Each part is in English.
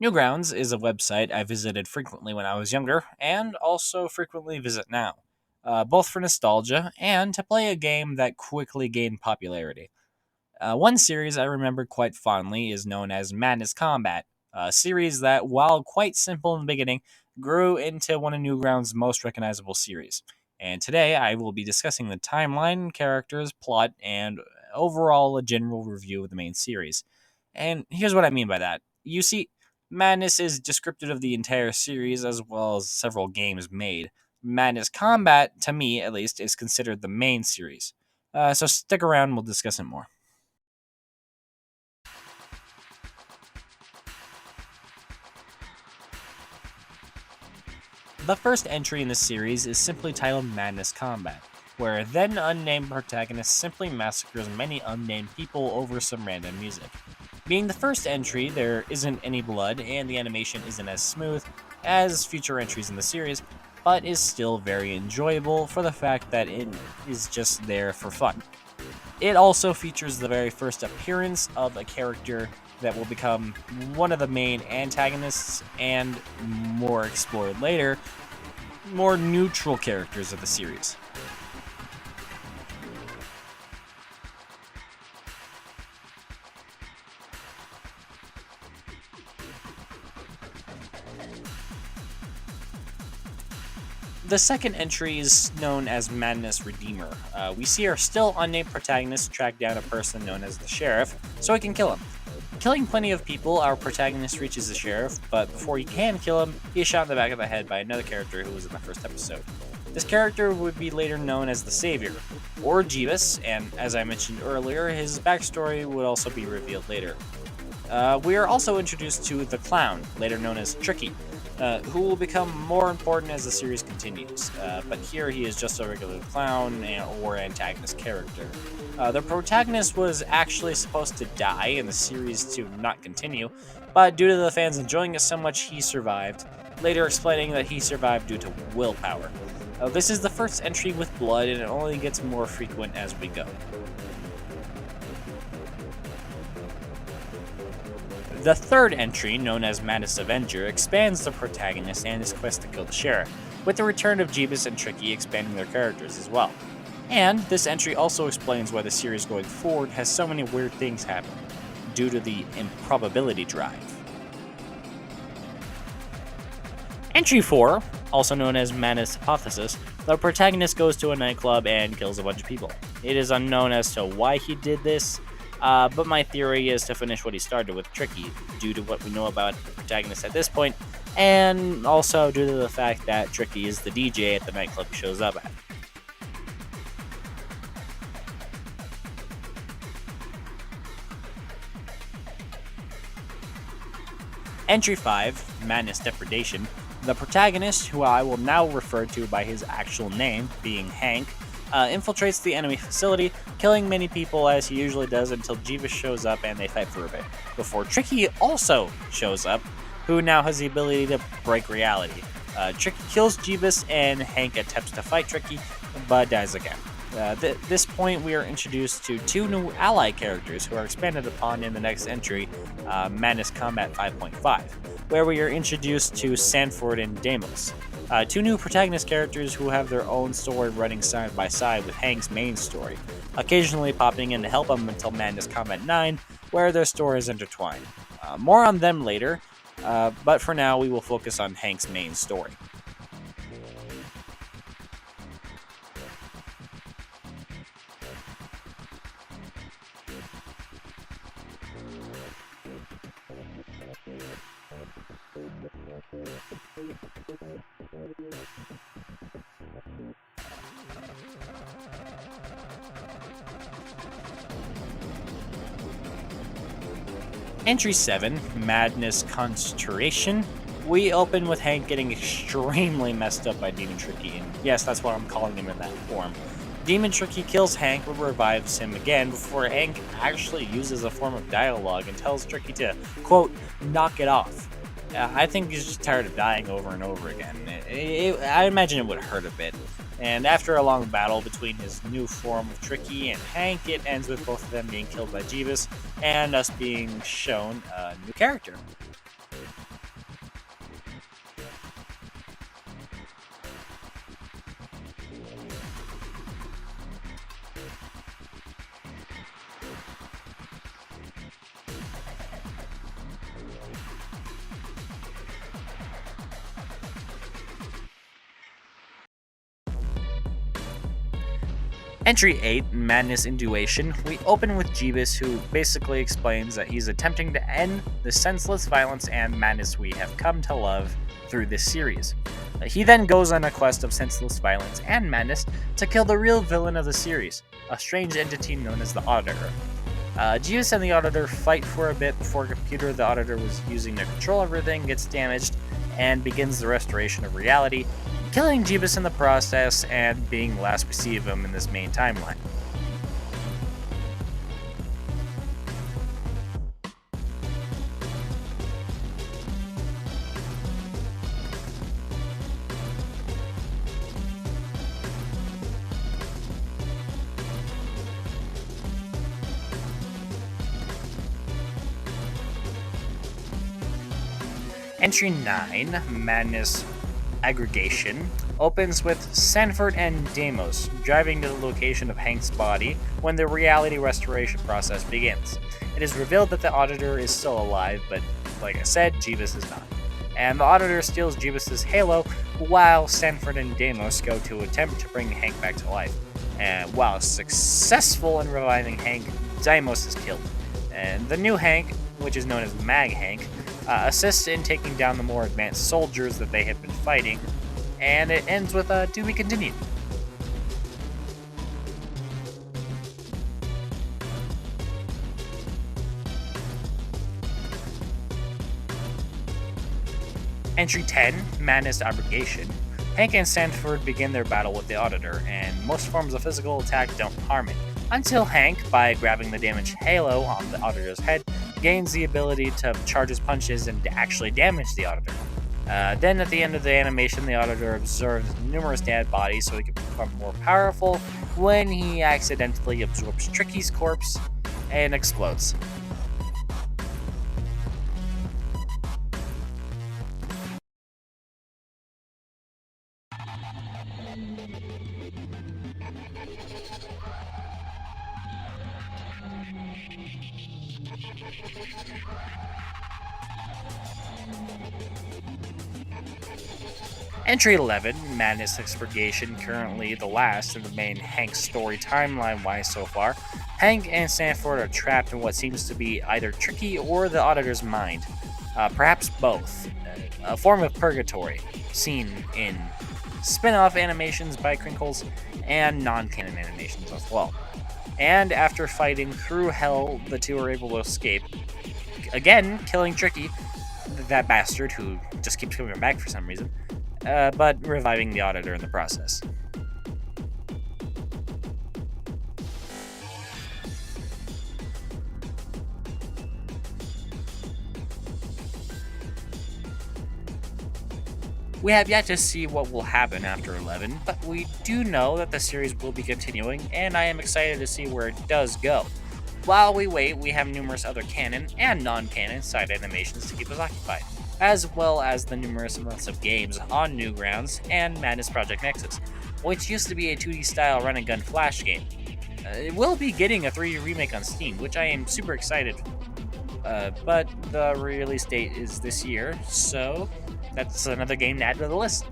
Newgrounds is a website I visited frequently when I was younger, and also frequently visit now, both for nostalgia and to play a game that quickly gained popularity. One series I remember quite fondly is known as Madness Combat, a series that, while quite simple in the beginning, grew into one of Newgrounds' most recognizable series. And today I will be discussing the timeline, characters, plot, and overall a general review of the main series. And here's what I mean by that. You see, Madness is descriptive of the entire series as well as several games made. Madness Combat, to me at least, is considered the main series. So stick around, we'll discuss it more. The first entry in the series is simply titled Madness Combat, where a then unnamed protagonist simply massacres many unnamed people over some random music. Being the first entry, there isn't any blood and the animation isn't as smooth as future entries in the series, but is still very enjoyable for the fact that it is just there for fun. It also features the very first appearance of a character that will become one of the main antagonists and, more explored later, more neutral characters of the series. The second entry is known as Madness Redeemer. We see our still unnamed protagonist track down a person known as the Sheriff so he can kill him. Killing plenty of people, our protagonist reaches the Sheriff, but before he can kill him, he is shot in the back of the head by another character who was in the first episode. This character would be later known as the Savior, or Jeebus, and as I mentioned earlier, his backstory would also be revealed later. We are also introduced to the Clown, later known as Tricky, who will become more important as the series continues. But here he is just a regular clown or antagonist character. The protagonist was actually supposed to die in the series to not continue, but due to the fans enjoying it so much, he survived, later explaining that he survived due to willpower. This is the first entry with blood, and it only gets more frequent as we go. The third entry, known as Madness Avenger, expands the protagonist and his quest to kill the sheriff, with the return of Jeebus and Tricky expanding their characters as well. And this entry also explains why the series going forward has so many weird things happen, due to the improbability drive. Entry 4, also known as Madness Hypothesis, the protagonist goes to a nightclub and kills a bunch of people. It is unknown as to why he did this, but my theory is to finish what he started with Tricky, due to what we know about the protagonist at this point, and also due to the fact that Tricky is the DJ at the nightclub he shows up at. Entry 5, Madness Depredation, the protagonist, who I will now refer to by his actual name, being Hank, infiltrates the enemy facility, killing many people as he usually does until Jeebus shows up and they fight for a bit, before Tricky also shows up, who now has the ability to break reality. Tricky kills Jeebus and Hank attempts to fight Tricky, but dies again. At this point, we are introduced to two new ally characters who are expanded upon in the next entry, Madness Combat 5.5, where we are introduced to Sanford and Deimos. Two new protagonist characters who have their own story running side by side with Hank's main story, occasionally popping in to help him until Madness Combat 9, where their stories intertwine. More on them later, but for now we will focus on Hank's main story. Entry 7, Madness Conjuration. We open with Hank getting extremely messed up by Demon Tricky, and yes, that's why I'm calling him in that form. Demon Tricky kills Hank but revives him again before Hank actually uses a form of dialogue and tells Tricky to, quote, knock it off. I think he's just tired of dying over and over again. I imagine it would hurt a bit. And after a long battle between his new form of Tricky and Hank, it ends with both of them being killed by Jeebus and us being shown a new character. Entry 8, Madness Induation, we open with Jeebus, who basically explains that he's attempting to end the senseless violence and madness we have come to love through this series. He then goes on a quest of senseless violence and madness to kill the real villain of the series, a strange entity known as the Auditor. Jeebus and the Auditor fight for a bit before a computer the Auditor was using to control everything gets damaged and begins the restoration of reality, killing Jeebus in the process and being the last we see of him in this main timeline. Entry 9, Madness Aggregation, opens with Sanford and Deimos driving to the location of Hank's body when the reality restoration process begins. It is revealed that the Auditor is still alive, but like I said, Jeebus is not. And the Auditor steals Jeebus' halo while Sanford and Deimos go to attempt to bring Hank back to life. And while successful in reviving Hank, Deimos is killed. And the new Hank, which is known as Mag Hank, assists in taking down the more advanced soldiers that they have been fighting, and it ends with a to be continued. Entry 10, Madness Abrogation. Hank and Sanford begin their battle with the Auditor, and most forms of physical attack don't harm it, until Hank, by grabbing the damaged halo on the Auditor's head, gains the ability to charge his punches and to actually damage the Auditor. Then at the end of the animation, the Auditor observes numerous dead bodies so he can become more powerful when he accidentally absorbs Tricky's corpse and explodes. Entry 11, Madness Expurgation, currently the last in the main Hank story timeline-wise so far. Hank and Sanford are trapped in what seems to be either Tricky or the Auditor's mind. Perhaps both. A form of purgatory, seen in spin-off animations by Crinkles and non-canon animations as well. And after fighting through hell, the two are able to escape, again killing Tricky, that bastard who just keeps coming back for some reason, but reviving the Auditor in the process. We have yet to see what will happen after 11, but we do know that the series will be continuing, and I am excited to see where it does go. While we wait, we have numerous other canon and non-canon side animations to keep us occupied, as well as the numerous amounts of games on Newgrounds and Madness Project Nexus, which used to be a 2D style run-and-gun flash game. It will be getting a 3D remake on Steam, which I am super excited for. But the release date is this year, so that's another game to add to the list.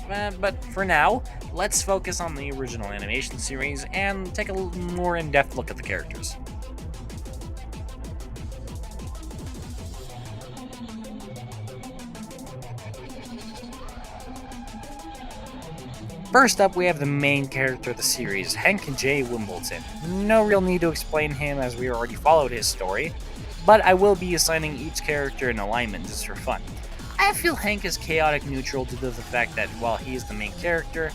But for now, let's focus on the original animation series and take a more in-depth look at the characters. First up, we have the main character of the series, Hank J. Wimbledon. No real need to explain him as we already followed his story, but I will be assigning each character an alignment just for fun. I feel Hank is chaotic neutral due to the fact that while he is the main character,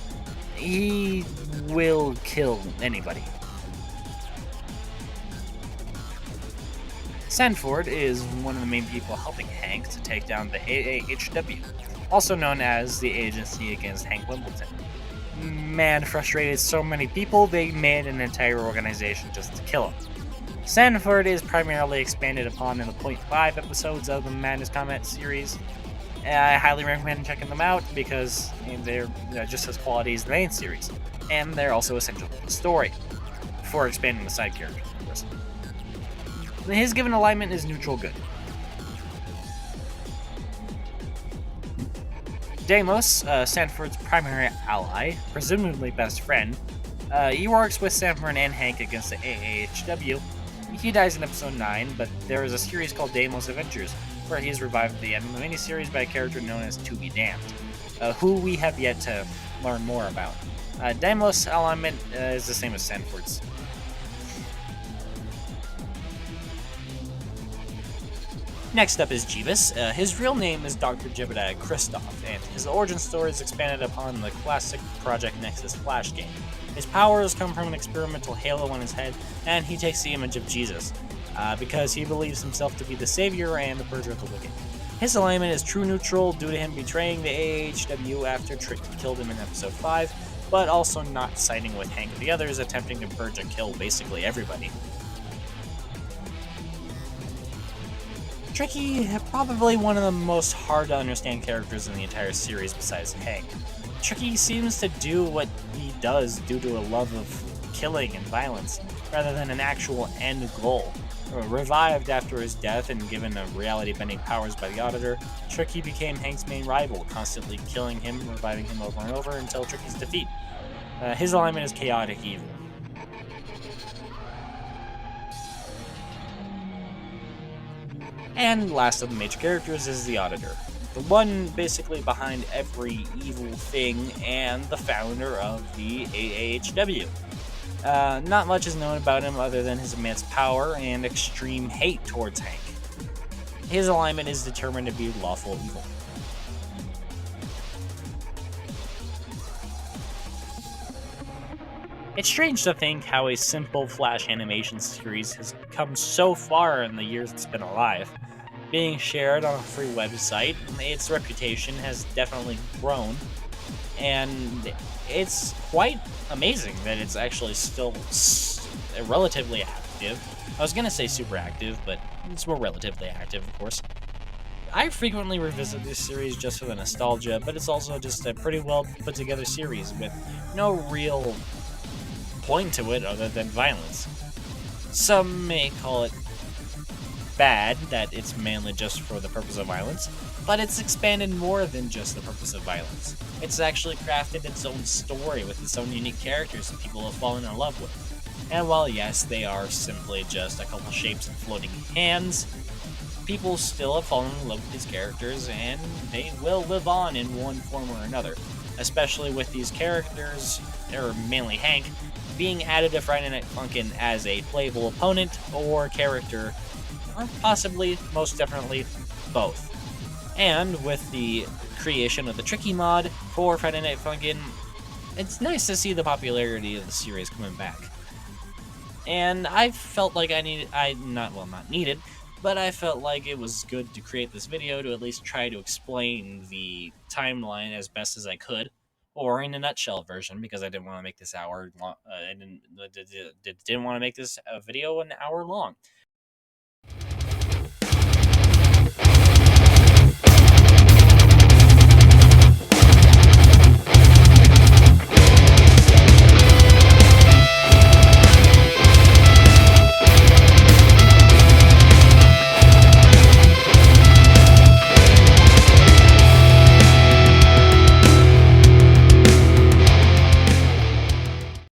he will kill anybody. Sanford is one of the main people helping Hank to take down the AAHW, also known as the Agency Against Hank Wimbledon. Man frustrated so many people, they made an entire organization just to kill him. Sanford is primarily expanded upon in the 0.5 episodes of the Madness Combat series. I highly recommend checking them out because they're just as quality as the main series, and they're also essential to the story, before expanding the side characters, of course. His given alignment is neutral good. Deimos, Sanford's primary ally, presumably best friend, he works with Sanford and Hank against the AAHW. He dies in episode 9, but there is a series called Deimos Adventures, where he is revived at the end of the miniseries by a character known as To Be Damned, who we have yet to learn more about. Deimos' alignment is the same as Sanford's. Next up is Jeebus. His real name is Dr. Jebediah Kristoff, and his origin story is expanded upon the classic Project Nexus Flash game. His powers come from an experimental halo on his head, and he takes the image of Jesus, because he believes himself to be the savior and the purger of the wicked. His alignment is true neutral due to him betraying the AHW after Tricky killed him in episode 5, but also not siding with Hank and the others, attempting to purge and kill basically everybody. Tricky, probably one of the most hard to understand characters in the entire series besides Hank. Tricky seems to do what he does due to a love of killing and violence, rather than an actual end goal. Revived after his death and given a reality-bending powers by the Auditor, Tricky became Hank's main rival, constantly killing him, reviving him over and over until Tricky's defeat. His alignment is chaotic evil. And last of the major characters is the Auditor, the one basically behind every evil thing and the founder of the AAHW. Not much is known about him other than his immense power and extreme hate towards Hank. His alignment is determined to be lawful evil. It's strange to think how a simple Flash animation series has come so far in the years it's been alive. Being shared on a free website, its reputation has definitely grown, and it's quite amazing that it's actually still relatively active. I was gonna say super active, but it's more relatively active, of course. I frequently revisit this series just for the nostalgia, but it's also just a pretty well put together series with no real point to it other than violence. Some may call it bad that it's mainly just for the purpose of violence, but it's expanded more than just the purpose of violence. It's actually crafted its own story with its own unique characters that people have fallen in love with. And while yes, they are simply just a couple shapes and floating hands, people still have fallen in love with these characters and they will live on in one form or another. Especially with these characters, or mainly Hank, being added to Friday Night Funkin' as a playable opponent or character, or possibly, most definitely, both. And with the creation of the Tricky mod for Friday Night Funkin', it's nice to see the popularity of the series coming back. And I felt like not needed, but I felt like it was good to create this video to at least try to explain the timeline as best as I could, or in a nutshell version, because I didn't want to make this hour long. I didn't want to make this video an hour long.